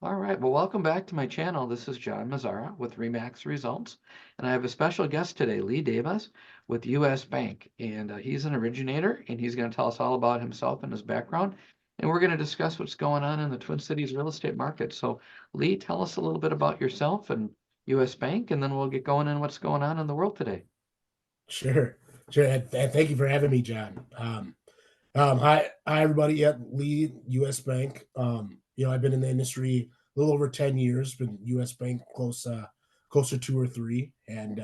All right, well, welcome back to my channel. This is John Mazzara with Remax Results, and I have a special guest today, Lee Davis with US Bank, and he's an originator, and he's going to tell us all about himself and his background, and we're going to discuss what's going on in the Twin Cities real estate market. So, Lee, tell us a little bit about yourself and US Bank, and then we'll get going in what's going on in the world today. Sure, sure. And thank you for having me, John. Hi, everybody. Yeah, Lee, U.S. Bank. I've been in the industry a little over 10 years. Been U.S. Bank closer to or three, and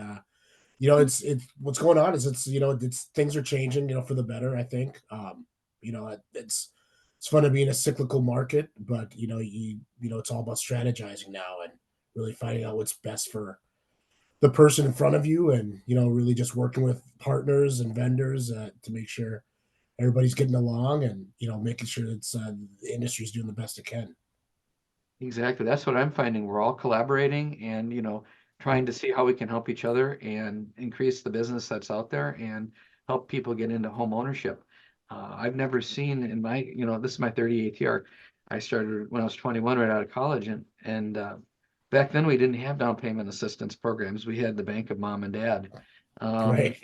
it's what's going on is it's things are changing, for the better. I think, it's fun to be in a cyclical market, but it's all about strategizing now and really finding out what's best for the person in front of you, and really just working with partners and vendors to make sure everybody's getting along, and making sure the industry's doing the best it can. Exactly. That's what I'm finding. We're all collaborating and, trying to see how we can help each other and increase the business that's out there and help people get into home ownership. I've never seen in my, this is my 38th year. I started when I was 21 right out of college and back then we didn't have down payment assistance programs. We had the bank of mom and dad. Right.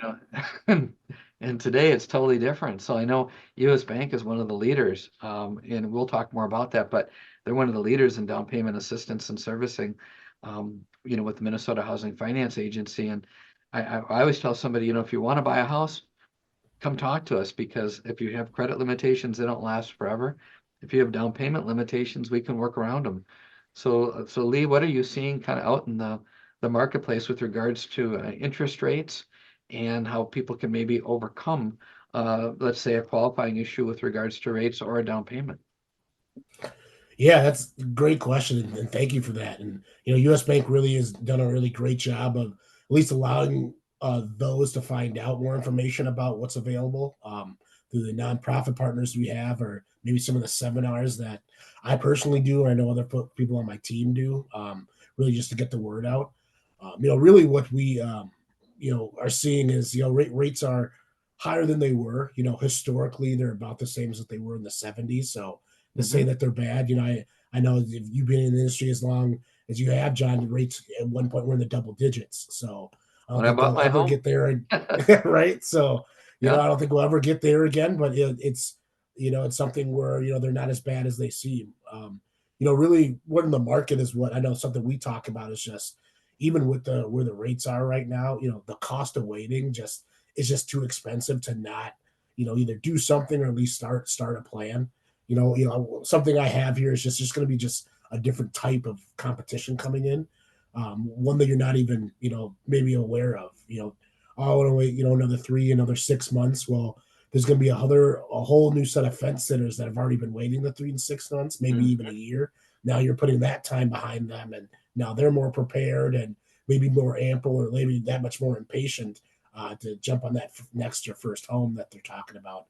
And, and today it's totally different. So I know US Bank is one of the leaders, and we'll talk more about that, but they're one of the leaders in down payment assistance and servicing, with the Minnesota Housing Finance Agency. And I always tell somebody, if you want to buy a house, come talk to us because if you have credit limitations, they don't last forever. If you have down payment limitations, we can work around them. So Lee, what are you seeing kind of out in the marketplace with regards to interest rates and how people can maybe overcome, let's say, a qualifying issue with regards to rates or a down payment? Yeah, that's a great question, and thank you for that. And U.S. Bank really has done a really great job of at least allowing those to find out more information about what's available through the nonprofit partners we have, or maybe some of the seminars that I personally do, or I know other people on my team do. Really, just to get the word out. Really, what we are seeing is rates are higher than they were. Historically, they're about the same as they were in the '70s. So to say Hmm. that they're bad. I know if you've been in the industry as long as you have, John, the rates at one point were in the double digits. So I don't When I think bought they'll my ever home, get there. Right. So, yeah. I don't think we'll ever get there again, but it's something where, they're not as bad as they seem. Really what in the market is what I know something we talk about is just even with where the rates are right now, the cost of waiting just is just too expensive to not, either do something or at least start a plan. Something I have here is just going to be just a different type of competition coming in, one that you're not even maybe aware of. Oh, I want to wait another 6 months. Well, there's going to be a whole new set of fence sitters that have already been waiting the 3 and 6 months, maybe even a Mhm. year. Now you're putting that time behind them, and now they're more prepared and maybe more ample, or maybe that much more impatient to jump on that next or first home that they're talking about.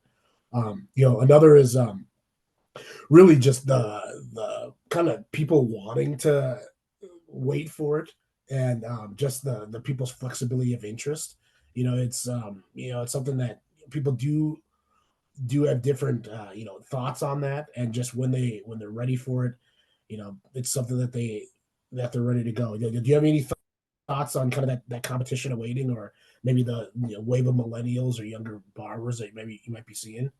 Another is really just the kind of people wanting to wait for it, and just the people's flexibility of interest. It's something that people do have different thoughts on that, and just when they're ready for it, it's something that they're ready to go. Do you have any thoughts on kind of that competition of waiting, or maybe the wave of millennials or younger borrowers that maybe you might be seeing?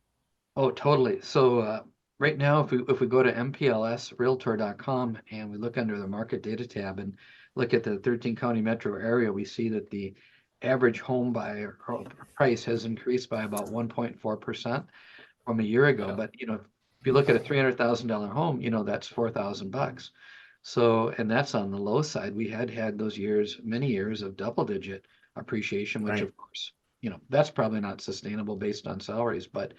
Oh, totally. So right now, if we go to mplsrealtor.com and we look under the market data tab and look at the 13 county metro area, we see that the average home buyer price has increased by about 1.4% from a year ago. Yeah. But if you look at a $300,000 home, that's $4,000. So, and that's on the low side. We had those years, many years of double digit appreciation, which Right. of course, that's probably not sustainable based on salaries, but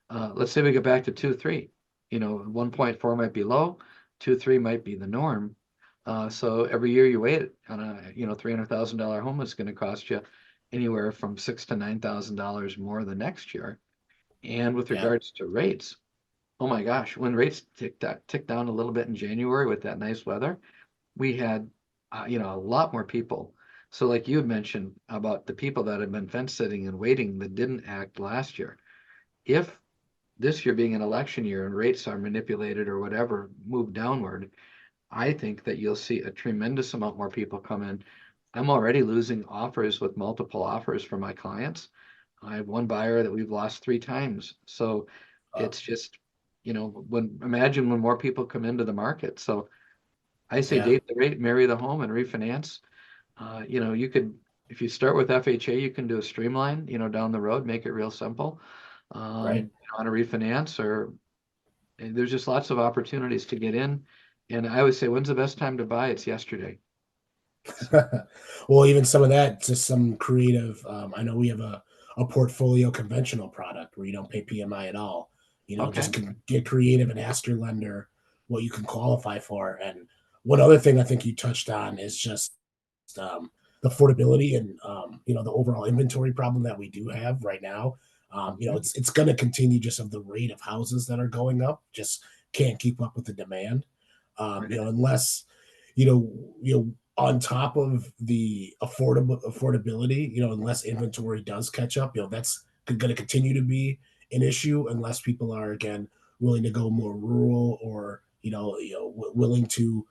let's say we go back to 2.3. 1.4 might be low, 2.3 might be the norm. So every year you wait on a $300,000 home is going to cost you anywhere from $6,000 to $9,000 more the next year. And with Yeah. regards to rates, oh my gosh, when rates ticked down a little bit in January with that nice weather, we had a lot more people. So like you had mentioned about the people that have been fence sitting and waiting that didn't act last year. If this year being an election year and rates are manipulated or whatever, move downward, I think that you'll see a tremendous amount more people come in. I'm already losing offers with multiple offers for my clients. I have one buyer that we've lost 3 times. So Uh, it's just, imagine when more people come into the market. So I say yeah, date the rate, marry the home, and refinance. You could, if you start with FHA, you can do a streamline, down the road, make it real simple, right. on a refinance, or there's just lots of opportunities to get in. And I always say, when's the best time to buy? It's yesterday. So, Well, even some of that, just some creative. I know we have a portfolio conventional product where you don't pay PMI at all. Just okay. can get creative and ask your lender what you can qualify for. And one other thing I think you touched on is just the affordability and the overall inventory problem that we do have right now. Mhm. It's going to continue just of the rate of houses that are going up. Just can't keep up with the demand. Right. Unless you know on top of the affordability, unless inventory does catch up, that's going to continue to be an issue unless people are again willing to go more rural or willing to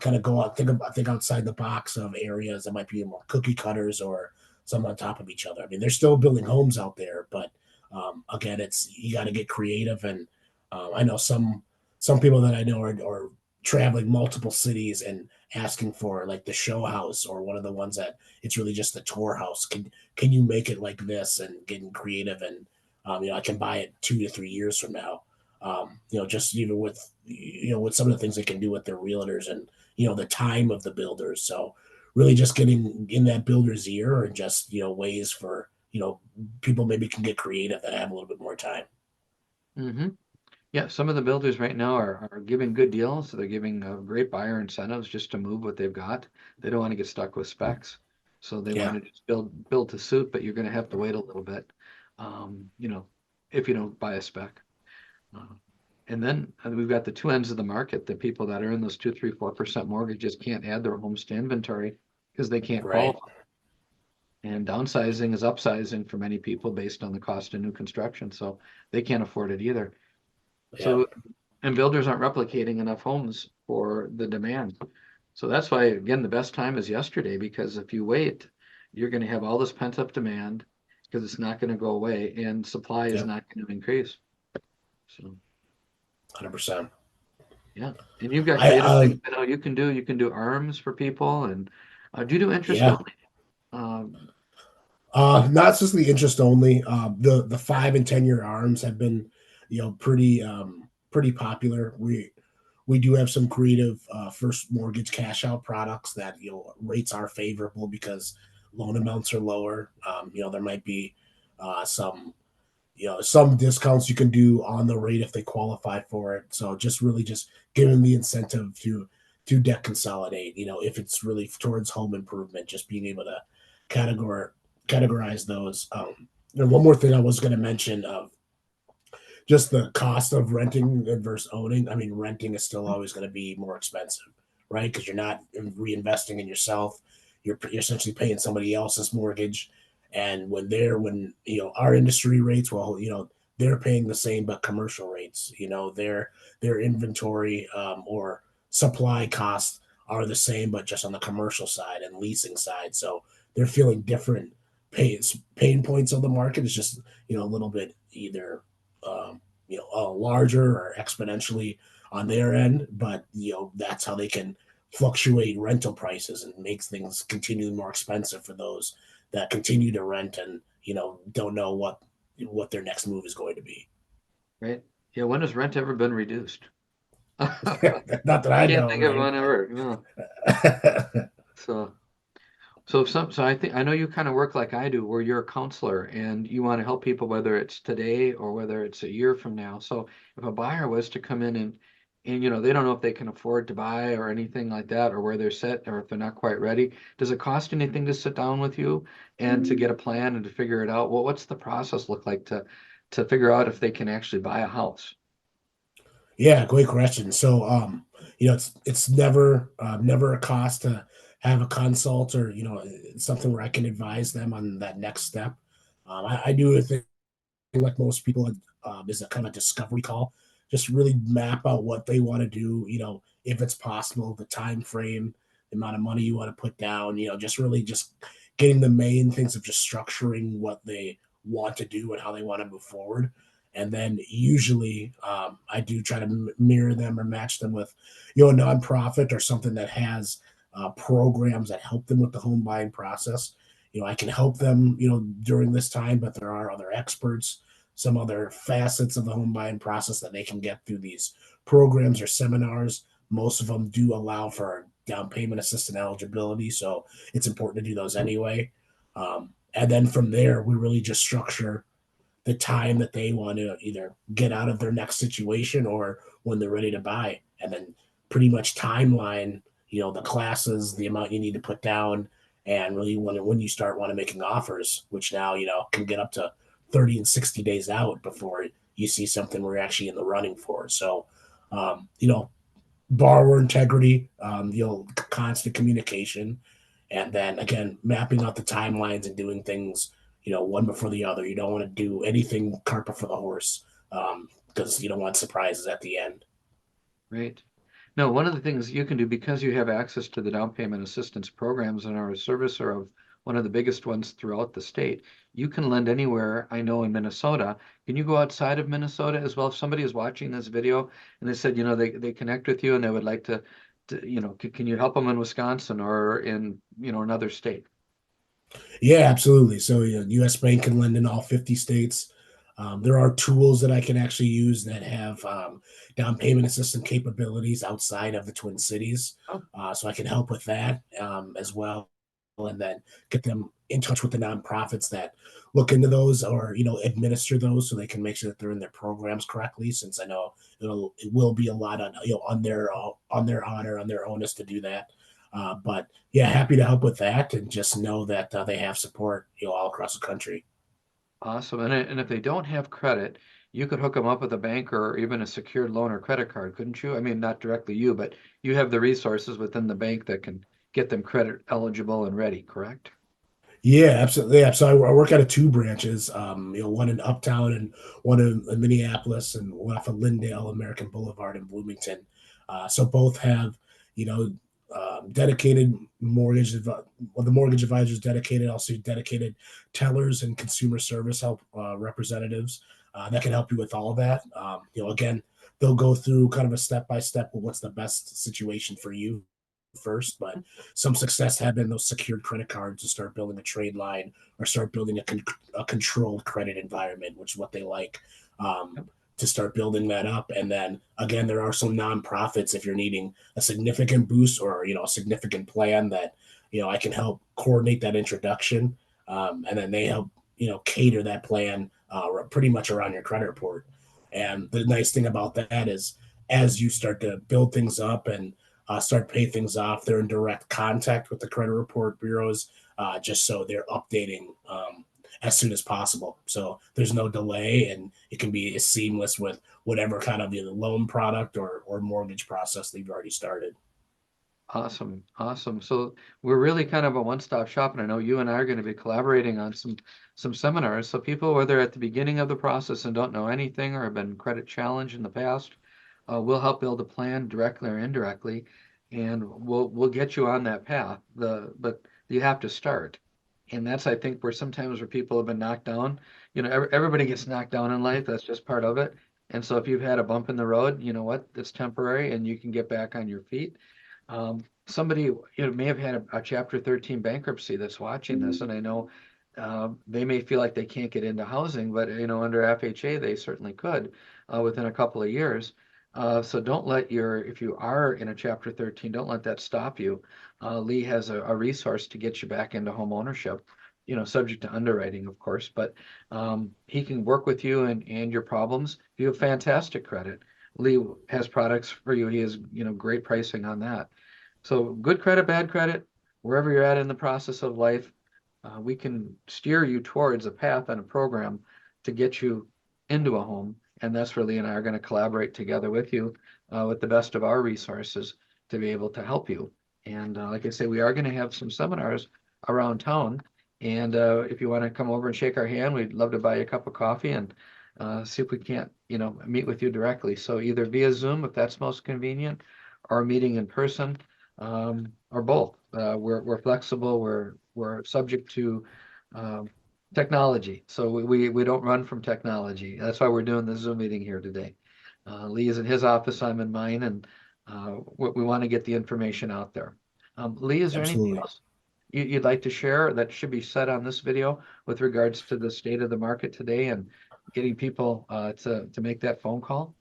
kind of go out think outside the box of areas that might be more cookie cutters or some on top of each other. I mean, they're still building homes out there, but again, it's you got to get creative. And I know some people that I know are traveling multiple cities and asking for like the show house or one of the ones that it's really just the tour house. Can you make it like this and getting creative and I can buy it 2 to 3 years from now. Just even with with some of the things they can do with their realtors and the time of the builders. So really just getting in that builder's ear and just ways for people maybe can get creative that have a little bit more time. Hmm. Yeah, some of the builders right now are giving good deals. So they're giving great buyer incentives just to move what they've got. They don't want to get stuck with specs. So they want Yeah, to just build to suit, but you're going to have to wait a little bit, um, you know, if you don't buy a spec. Uh, and then we've got the two ends of the market. The people that are in those 2, 3, 4% mortgages can't add their homes to inventory because they can't right. qualify. And downsizing is upsizing for many people based on the cost of new construction. So they can't afford it either. Yeah, So, and builders aren't replicating enough homes for the demand. So that's why, again, the best time is yesterday, because if you wait, you're going to have all this pent up demand because it's not going to go away and supply is yep, not going to increase. So, 100%. yeah. And you've got I creative things, you can do arms for people. And do you do interest Yeah. only? Um, Not just the interest only. The 5 and 10 year arms have been, pretty popular. We do have some creative first mortgage cash out products that rates are favorable because loan amounts are lower. There might be some discounts you can do on the rate if they qualify for it. So just really just giving the incentive to debt consolidate. If it's really towards home improvement, just being able to categorize categorize those. And one more thing I was going to mention of just the cost of renting versus owning. I mean, renting is still always going to be more expensive, right? Because you're not reinvesting in yourself. You're essentially paying somebody else's mortgage. And when our industry rates, well, they're paying the same but commercial rates. Their inventory or supply costs are the same, but just on the commercial side and leasing side. So they're feeling different pain points of the market. It's just a little bit either larger or exponentially on their end, but that's how they can fluctuate rental prices and makes things continue more expensive for those that continue to rent and don't know what their next move is going to be. right. Yeah. When has rent ever been reduced? Not that I Can't know, think of right? one ever. No. So. So I think I know you kind of work like I do, where you're a counselor and you want to help people, whether it's today or whether it's a year from now. So if a buyer was to come in and they don't know if they can afford to buy or anything like that, or where they're set, or if they're not quite ready, does it cost anything to sit down with you and to get a plan and to figure it out? Well, what's the process look like to figure out if they can actually buy a house? Yeah, great question. So, it's never a cost to have a consult or it's something where I can advise them on that next step. I do a thing like most people is a kind of discovery call, just really map out what they want to do, if it's possible, the time frame, the amount of money you want to put down, just really just getting the main things of just structuring what they want to do and how they want to move forward. And then usually I do try to mirror them or match them with, a nonprofit or something that has programs that help them with the home buying process. I can help them, during this time, but there are other experts, some other facets of the home buying process that they can get through these programs or seminars. Most of them do allow for down payment assistance eligibility, so it's important to do those anyway. And then from there, we really just structure the time that they want to either get out of their next situation or when they're ready to buy, and then pretty much timeline, the classes, the amount you need to put down, and really when you start making offers, which now can get up to 30 and 60 days out before you see something we're actually in the running for. So um, you know borrower integrity, constant communication, and then again mapping out the timelines and doing things, one before the other. You don't want to do anything cart before the horse, because you don't want surprises at the end. Right. No, one of the things you can do because you have access to the down payment assistance programs and are a servicer of one of the biggest ones throughout the state, you can lend anywhere. I know in Minnesota. Can you go outside of Minnesota as well? If somebody is watching this video and they said, they connect with you and they would like can you help them in Wisconsin or in, another state? Yeah, absolutely. So U.S. Bank can lend in all 50 states. There are tools that I can actually use that have down payment assistance capabilities outside of the Twin Cities. Oh, So I can help with that as well, and then get them in touch with the nonprofits that look into those or administer those, so they can make sure that they're in their programs correctly. Since I know it will be a lot on their honor, on their onus to do that. But yeah, happy to help with that, and just know that they have support, all across the country. awesome. And if they don't have credit, you could hook them up with a bank or even a secured loan or credit card, couldn't you? I mean, not directly you, but you have the resources within the bank that can get them credit eligible and ready, correct? Yeah, absolutely. Yeah. So I work out of two branches, one in Uptown and one in Minneapolis, and one off of Lindale, American Boulevard in Bloomington. So both have, you know, dedicated the mortgage advisors dedicated, also dedicated tellers and consumer service help representatives that can help you with all of that. Again, they'll go through kind of a step by step of what's the best situation for you first, but some success have been those secured credit cards to start building a trade line or start building a controlled credit environment, which is what they like, Yep. to start building that up. And then again, there are some nonprofits if you're needing a significant boost or a significant plan that I can help coordinate that introduction, and then they help cater that plan pretty much around your credit report. And the nice thing about that is, as you start to build things up and start paying things off, they're in direct contact with the credit report bureaus, just so they're updating as soon as possible. So there's no delay, and it can be as seamless with whatever kind of either loan product or mortgage process that you've already started. Awesome. Awesome. So we're really kind of a one-stop shop, and I know you and I are going to be collaborating on some seminars. So people, whether at the beginning of the process and don't know anything or have been credit challenged in the past, we'll help build a plan directly or indirectly, and we'll get you on that path. But you have to start, and that's I think where people have been knocked down. Everybody gets knocked down in life. That's just part of it. And so if you've had a bump in the road, you know what? It's temporary, and you can get back on your feet. Somebody may have had a Chapter 13 bankruptcy that's watching this, and I know they may feel like they can't get into housing, but under FHA they certainly could within a couple of years. So don't let if you are in a Chapter 13, don't let that stop you. Lee has a resource to get you back into home ownership, subject to underwriting, of course, but he can work with you and your problems. You have fantastic credit. Lee has products for you. He has, great pricing on that. So good credit, bad credit, wherever you're at in the process of life, we can steer you towards a path and a program to get you into a home. And that's where Lee and I are going to collaborate together with you with the best of our resources to be able to help you. And like I say, we are going to have some seminars around town. And if you want to come over and shake our hand, we'd love to buy you a cup of coffee and see if we can't, meet with you directly. So either via Zoom, if that's most convenient, or meeting in person, or both. We're flexible. We're subject to technology, so we don't run from technology. That's why we're doing the Zoom meeting here today. Lee is in his office, I'm in mine, and we want to get the information out there. Lee, is there anything Absolutely. else you'd like to share that should be said on this video with regards to the state of the market today and getting people to make that phone call?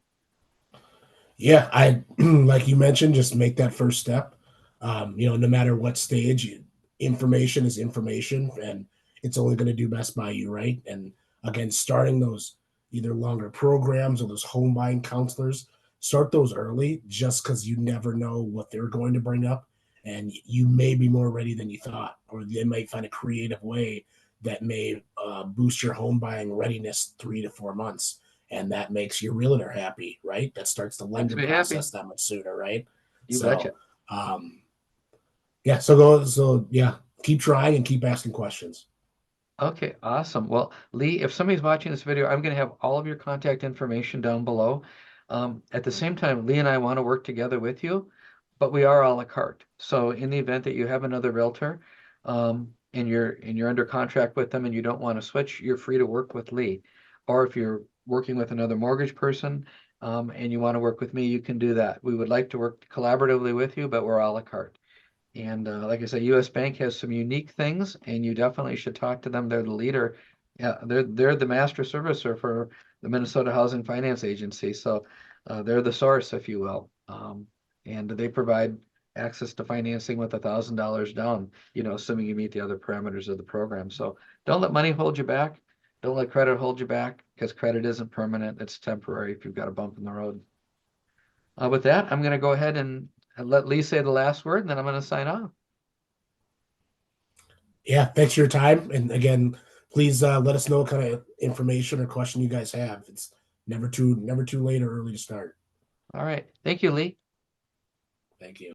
Yeah, I like you mentioned, just make that first step. No matter what stage, information is information, and it's only going to do best by you, right? And again, starting those either longer programs or those home buying counselors, start those early, just because you never know what they're going to bring up, and you may be more ready than you thought, or they might find a creative way that may boost your home buying readiness 3 to 4 months, and that makes your realtor happy, right? That starts the Makes lender me happy. process that much sooner, right? You So, betcha. um, yeah, so keep trying and keep asking questions. Okay, awesome. Well, Lee, if somebody's watching this video, I'm going to have all of your contact information down below. At the same time, Lee and I want to work together with you, but we are a la carte. So in the event that you have another realtor, and you're under contract with them and you don't want to switch, you're free to work with Lee. Or if you're working with another mortgage person, and you want to work with me, you can do that. We would like to work collaboratively with you, but we're a la carte. And like I said, US Bank has some unique things, and you definitely should talk to them. They're the leader. Yeah, they're the master servicer for the Minnesota Housing Finance Agency. So they're the source, if you will. And they provide access to financing with $1,000 down, assuming you meet the other parameters of the program. So don't let money hold you back. Don't let credit hold you back, because credit isn't permanent. It's temporary if you've got a bump in the road. With that, I'm going to go ahead and let Lee say the last word, and then I'm going to sign off. Yeah, thanks for your time. And again, please let us know what kind of information or question you guys have. It's never too late or early to start. All right. Thank you, Lee. Thank you.